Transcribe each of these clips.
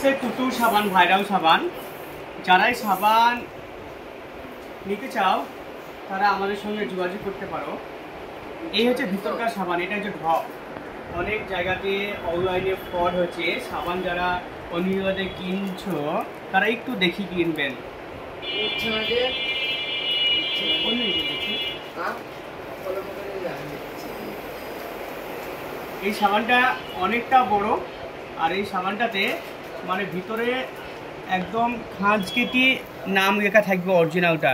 হচ্ছে কুতুর সাবান, ভাইরাল সাবান। যারাই সাবান নিতে চাও তারা আমাদের সঙ্গে যোগাযোগ করতে পারো। এই হচ্ছে ভিতরকার সাবান, এটা হচ্ছে ঢপ। অনেক জায়গাতে অনলাইনে ফ্রড হচ্ছে। সাবান যারা অন্যদের কিনছো তারা একটু দেখি কিনবেন। এই সাবানটা অনেকটা বড়, আর এই সাবানটাতে মানে ভিতরে একদম খাঁজ কেটে নাম লেখা থাকবে, অরিজিনালটা।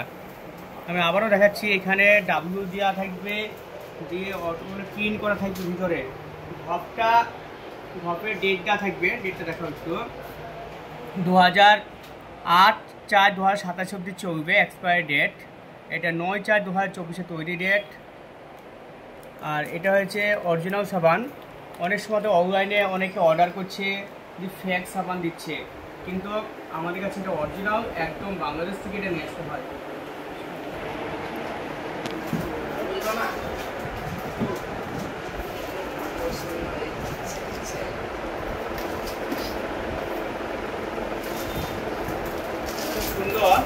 আমি আবারও দেখাচ্ছি, এখানে ডাব্লিউ দেওয়া থাকবে, দিয়ে অটোগুলো প্রিন্ট করা থাকবে ভিতরে। ঘপের ডেটটা থাকবে, ডেটটা দেখা একটু 2008/4/2027 অবধি চলবে এক্সপায়ারি ডেট। এটা 9/4/2024 তৈরি ডেট। আর এটা হচ্ছে অরিজিনাল সাবান। অনেক সময় তো অনলাইনে অনেকে অর্ডার করছে যে ফেক সাবান দিচ্ছে, কিন্তু আমাদের কাছে এটা অরিজিনাল, একদম বাংলাদেশ থেকে এটা নিয়ে আসতে হয়। সুন্দর,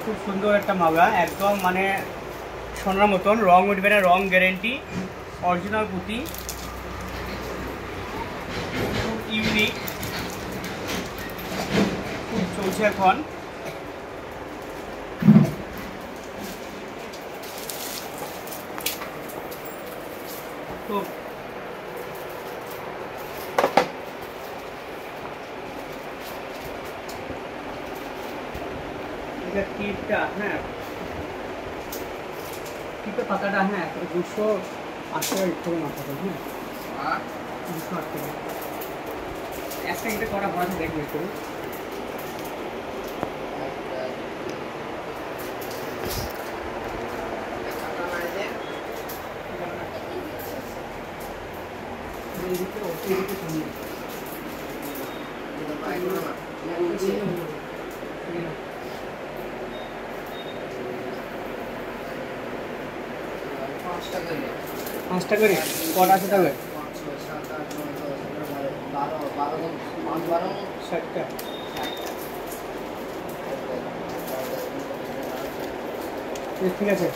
খুব সুন্দর একটা মালা, একদম মানে সোনার মতন, রং উঠবে না, রং গ্যারেন্টি, অরিজিনাল পুঁতি, খুব ইউনিক, খুব চলছে এখন। খুব এটা টিপটা, হ্যাঁ টিপের পাতাটা, হ্যাঁ 208 টাকা একটু মাথাটা, হ্যাঁ 208 টাকা একটা। এটা করা ভালো, দেখবে একটু। পাঁচটা করে কটা আছে তবে? 60টা। ঠিক আছে,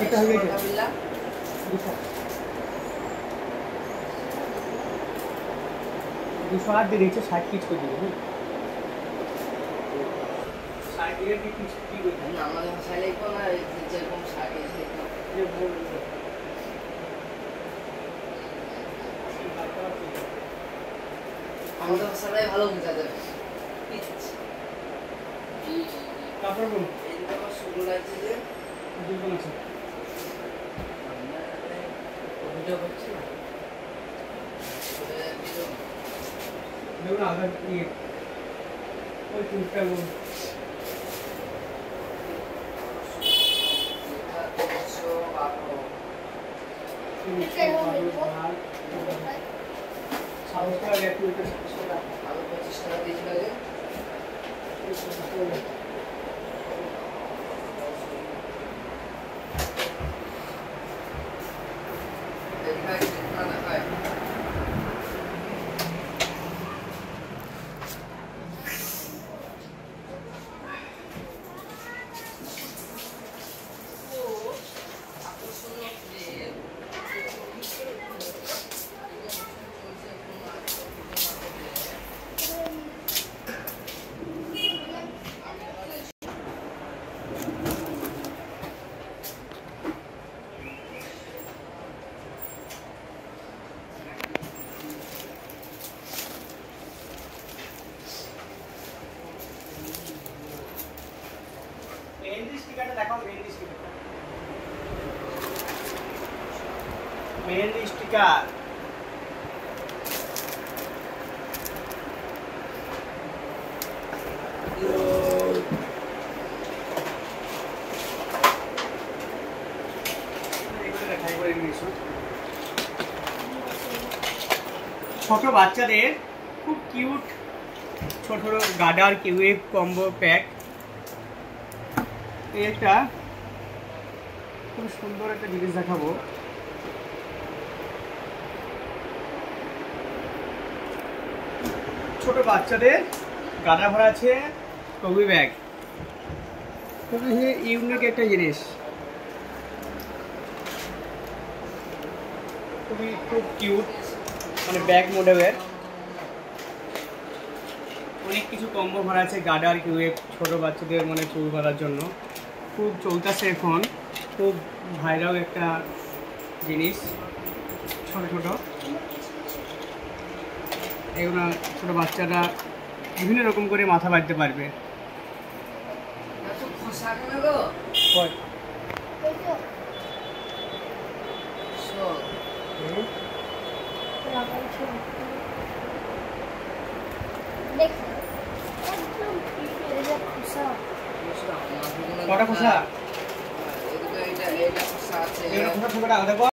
এটা হবে 208 দিয়ে দিচ্ছে, 60 পিস করে দিবে। আমাদের ভাষাটাই ভালো বোঝা যাবে। তারপর বলুন, এই দুটো আমার শুরু লাগছে যে দুজন আছে ভিডিও করছি না, দেখুন আধার ইয়ে ওই টুকটা বলুন। মেহেন্দি স্টিকার, ছোট বাচ্চাদের খুব কিউট ছোট ছোট গাডার কিউএফ কম্বো প্যাক। একটা খুব সুন্দর একটা জিনিস দেখাবো। ছোট বাচ্চাদের গাডা ভরা আছে কবি ব্যাগ, খুবই ইউনিক একটা জিনিস, খুব কিউট, মানে ব্যাগ মডেলের। অনেক কিছু কম্বো ভরা আছে গাডার কিউএফ ছোট বাচ্চাদের মানে চুল ভরার জন্য, খুব চলতেছে এখন, খুব ভাইরাল একটা জিনিস। ছোট ছোট এগুলো ছোট বাচ্চারা বিভিন্ন রকম করে মাথা বাঁধতে পারবে। কটা খোসা? এটা খোসা আছে। খোসা ছোটটা দেখো।